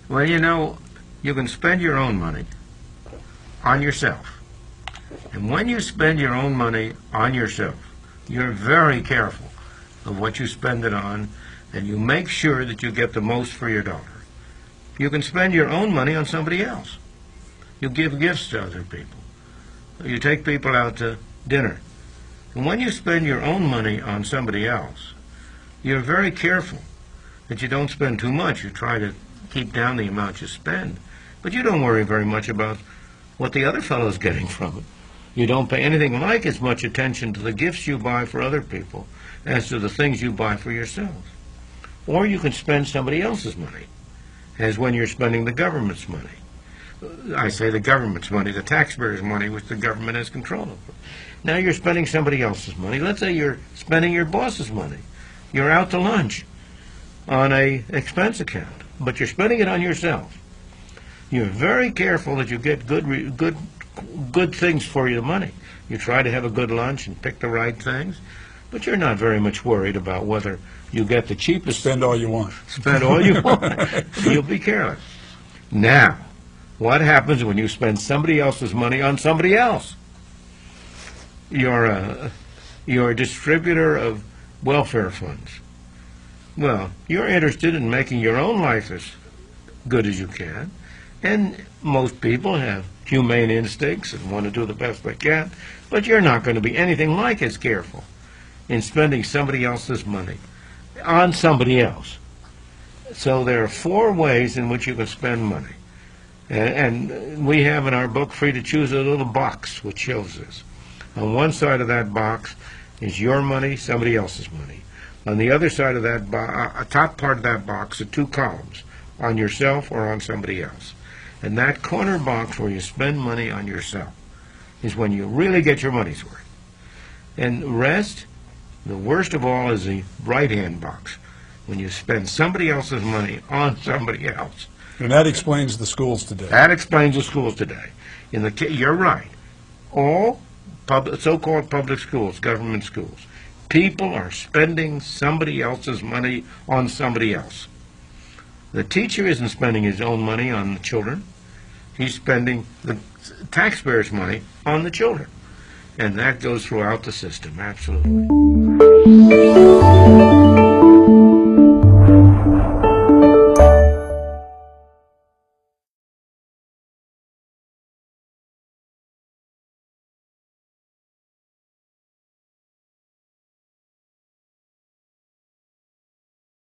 Well, you know, you can spend your own money on yourself. And when you spend your own money on yourself, you're very careful of what you spend it on, and you make sure that you get the most for your dollar. You can spend your own money on somebody else. You give gifts to other people. You take people out to dinner. And when you spend your own money on somebody else, you're very careful that you don't spend too much. You try to keep down the amount you spend. But you don't worry very much about what the other fellow's getting from it. You don't pay anything like as much attention to the gifts you buy for other people as to the things you buy for yourself. Or you can spend somebody else's money, as when you're spending the government's money. I say the government's money, the taxpayers' money, which the government has control of. Now you're spending somebody else's money. Let's say you're spending your boss's money. You're out to lunch on an expense account, but you're spending it on yourself. You're very careful that you get good things for your money. You try to have a good lunch and pick the right things, but you're not very much worried about whether you get the cheapest. Spend all you want. Spend all you want. You'll be careless. Now, what happens when you spend somebody else's money on somebody else? You're a distributor of welfare funds. Well, you're interested in making your own life as good as you can, and most people have humane instincts and want to do the best they can, but you're not going to be anything like as careful in spending somebody else's money on somebody else. So there are 4 ways in which you can spend money. And we have in our book, Free to Choose, a little box which shows this. On one side of that box is your money, somebody else's money. On the other side of that top part of that box are 2 columns, on yourself or on somebody else. And that corner box where you spend money on yourself is when you really get your money's worth. And the rest, the worst of all, is the right-hand box, when you spend somebody else's money on somebody else. And that explains the schools today. That explains the schools today. You're right. All so-called public schools, government schools, people are spending somebody else's money on somebody else. The teacher isn't spending his own money on the children. He's spending the taxpayers' money on the children. And that goes throughout the system, absolutely.